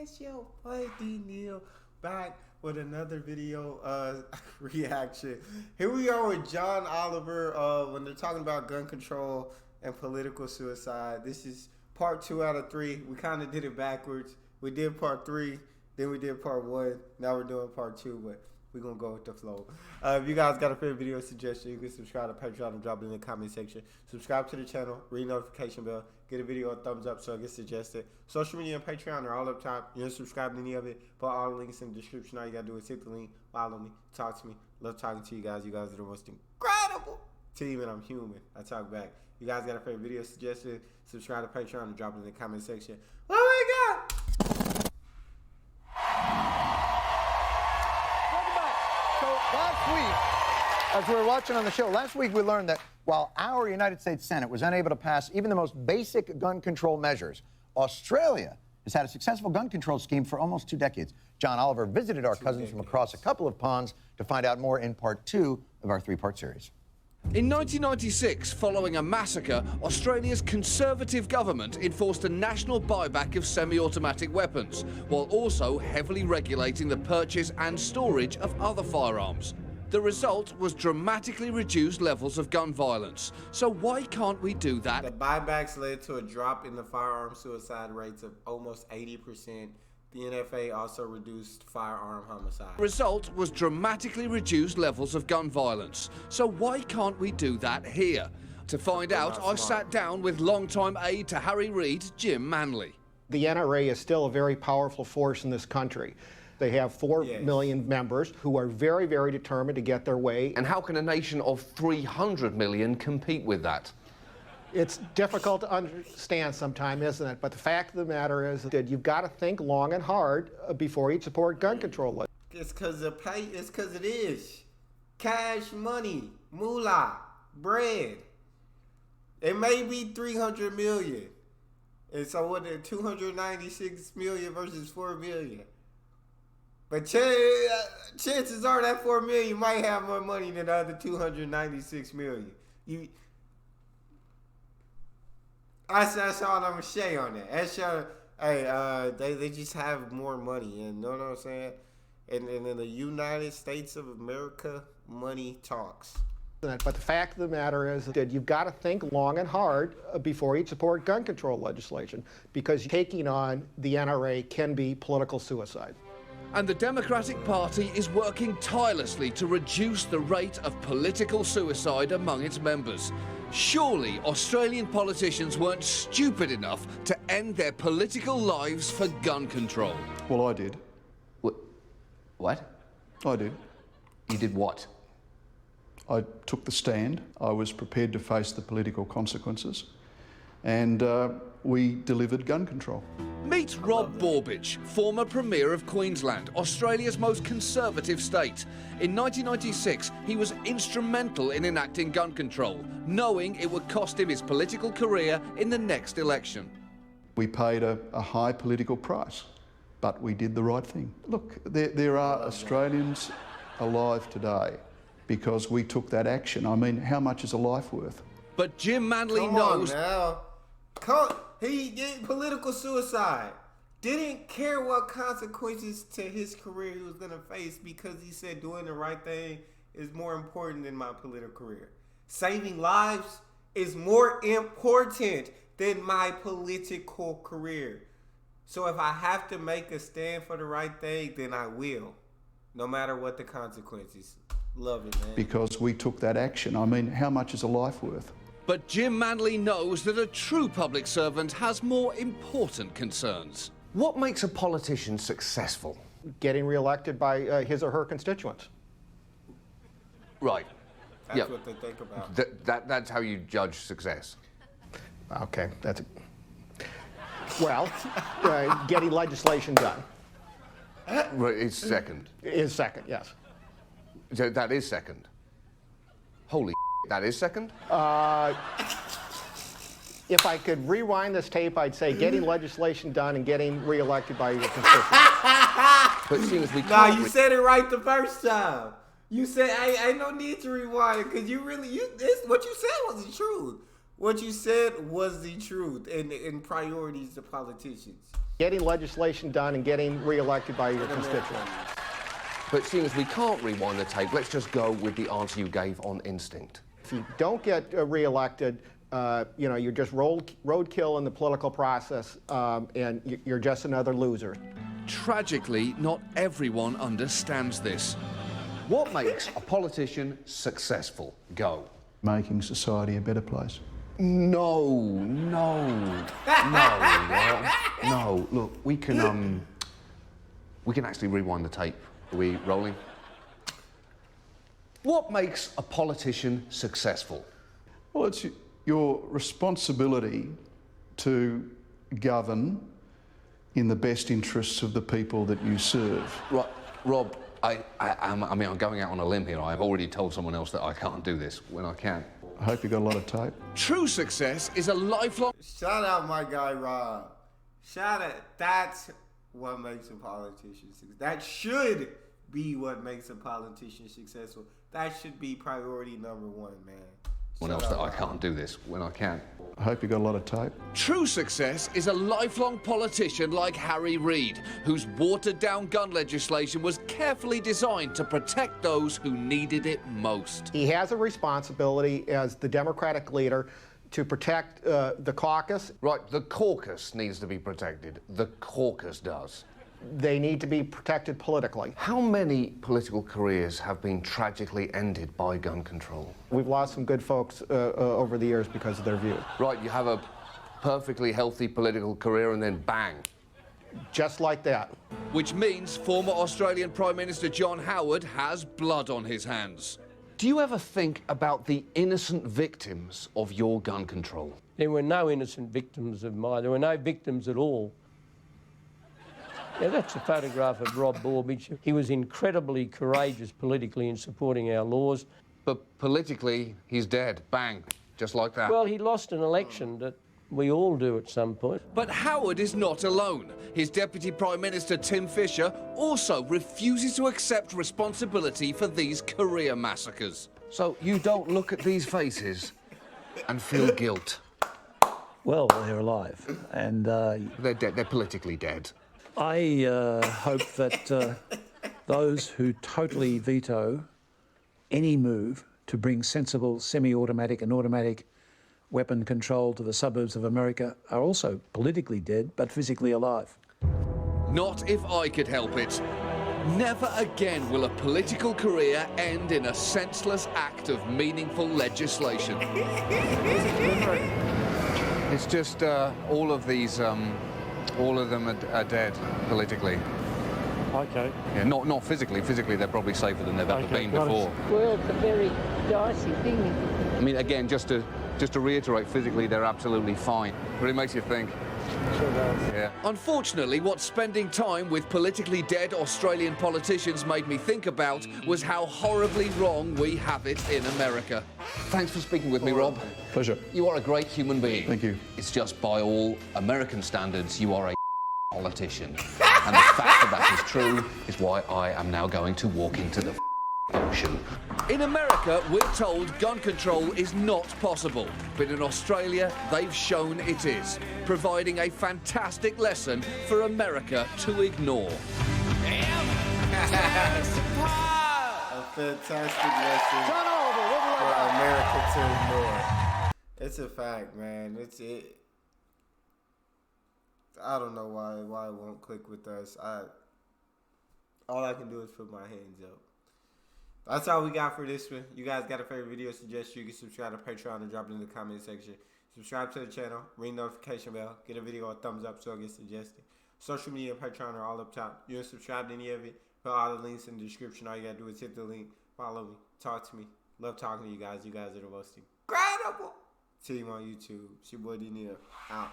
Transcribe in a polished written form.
It's your boy D Neal back with another video reaction. Here we are with John Oliver when they're talking about gun control and political suicide. This is part 2 out of 3. We kind of did it backwards. We did part 3, then we did part 1. Now we're doing part 2, but we're going to go with the flow. If you guys got a favorite video suggestion, you can subscribe to Patreon and drop it in the comment section. Subscribe to the channel, ring notification bell, get a video a thumbs up so it gets suggested. Social media and Patreon are all up top. You don't subscribe to any of it, but all the links in the description. All you got to do is hit the link, follow me, talk to me. Love talking to you guys. You guys are the most incredible team, and I'm human. I talk back. You guys got a favorite video suggestion, subscribe to Patreon and drop it in the comment section. Oh my God! Last week, as we were watching on the show, last week we learned that while our United States Senate was unable to pass even the most basic gun control measures, Australia has had a successful gun control scheme for almost 2 decades. John Oliver visited our cousins from across a couple of ponds to find out more in part 2 of our 3-part series. In 1996, following a massacre, Australia's Conservative government enforced a national buyback of semi-automatic weapons, while also heavily regulating the purchase and storage of other firearms. The result was dramatically reduced levels of gun violence. So why can't we do that? The buybacks led to a drop in the firearm suicide rates of almost 80%. The NFA also reduced firearm homicide. The result was dramatically reduced levels of gun violence. So why can't we do that here? To find out, I sat down with longtime aide to Harry Reid, Jim Manley. The NRA is still a very powerful force in this country. They have 4 million members who are very, very determined to get their way. And how can a nation of 300 million compete with that? It's difficult to understand sometimes, isn't it? But the fact of the matter is that you've got to think long and hard before you support gun control. It's because it is cash money, moolah, bread. It may be 300 million. And so what? 296 million versus 4 million. But chances are that 4 million might have more money than the other 296 million. That's all I'm gonna say on that. That's they just have more money, and you know what I'm saying? And in the United States of America, money talks. But the fact of the matter is that you've got to think long and hard before you support gun control legislation, because taking on the NRA can be political suicide. And the Democratic Party is working tirelessly to reduce the rate of political suicide among its members. Surely Australian politicians weren't stupid enough to end their political lives for gun control. Well, I did. What? I did. You did what? I took the stand. I was prepared to face the political consequences. And we delivered gun control. Meet Rob Borbidge, former Premier of Queensland, Australia's most conservative state. In 1996, he was instrumental in enacting gun control, knowing it would cost him his political career in the next election. We paid a high political price, but we did the right thing. Look, there are Australians alive today because we took that action. I mean, how much is a life worth? But Jim Manley Come knows... on now. He did political suicide. Didn't care what consequences to his career he was going to face because he said doing the right thing is more important than my political career. Saving lives is more important than my political career. So if I have to make a stand for the right thing, then I will, no matter what the consequences. Love it, man. Because we took that action. I mean, how much is a life worth? But Jim Manley knows that a true public servant has more important concerns. What makes a politician successful? Getting reelected by his or her constituents. Right. That's what they think about. That's how you judge success. Okay, that's it. Well, getting legislation done. Right, it's second. Is second, yes. So that is second. Holy that is second? If I could rewind this tape, I'd say getting legislation done and getting reelected by your constituents. But seeing as we Nah, you said it right the first time. You said, I no need to rewind it, because what you said was the truth. What you said was the truth, and priorities to politicians. Getting legislation done and getting reelected by your constituents. But seeing as we can't rewind the tape, let's just go with the answer you gave on instinct. If you don't get reelected, you're just roadkill in the political process, and you're just another loser. Tragically, not everyone understands this. What makes a politician successful? Go. Making society a better place. No. Look, we can actually rewind the tape. Are we rolling? What makes a politician successful? Well, it's your responsibility to govern in the best interests of the people that you serve. Right, Rob, I'm going out on a limb here. I've already told someone else that I can't do this when I can. I hope you got a lot of tape. True success is a lifelong... Shout out my guy Rob. Shout out. That's what makes a politician successful. That should be what makes a politician successful. That should be priority number one, man. Someone else that I can't do this when I can. I hope you got a lot of tape. True success is a lifelong politician like Harry Reid, whose watered-down gun legislation was carefully designed to protect those who needed it most. He has a responsibility as the Democratic leader to protect the caucus. Right, the caucus needs to be protected. The caucus does. They need to be protected politically. How many political careers have been tragically ended by gun control? We've lost some good folks over the years because of their view. Right, you have a perfectly healthy political career and then bang. Just like that. Which means former Australian Prime Minister John Howard has blood on his hands. Do you ever think about the innocent victims of your gun control? There were no innocent victims of mine. There were no victims at all. Yeah, that's a photograph of Rob Borbidge. He was incredibly courageous politically in supporting our laws. But politically, he's dead. Bang. Just like that. Well, he lost an election that we all do at some point. But Howard is not alone. His Deputy Prime Minister, Tim Fischer, also refuses to accept responsibility for these career massacres. So you don't look at these faces and feel guilt? Well, they're alive, and They're dead. They're politically dead. I hope that those who totally veto any move to bring sensible semi-automatic and automatic weapon control to the suburbs of America are also politically dead, but physically alive. Not if I could help it. Never again will a political career end in a senseless act of meaningful legislation. It's just all of these, all of them are dead politically. Okay. Yeah, not physically. Physically, they're probably safer than they've ever been before. Well, it's a very dicey thing. I mean, again, just to reiterate, physically, they're absolutely fine. Really makes you think. Sure does. Yeah. Unfortunately, what spending time with politically dead Australian politicians made me think about was how horribly wrong we have it in America. Thanks for speaking with me, Rob. Pleasure. You are a great human being. Thank you. It's just by all American standards, you are a politician. And the fact that is true is why I am now going to walk into the ocean. In America, we're told gun control is not possible, but in Australia, they've shown it is, providing a fantastic lesson for America to ignore. A fantastic lesson for America to ignore. It's a fact, man. It's it. I don't know why it won't click with us. All I can do is put my hands up. That's all we got for this one. You guys got a favorite video suggestion, you can subscribe to Patreon and drop it in the comment section. Subscribe to the channel, ring the notification bell, get a video a thumbs up so it gets suggested. Social media and Patreon are all up top. You haven't subscribed to any of it, put all the links in the description. All you gotta do is hit the link, follow me, talk to me. Love talking to you guys. You guys are the most incredible team on YouTube. It's your boy Neal. Out.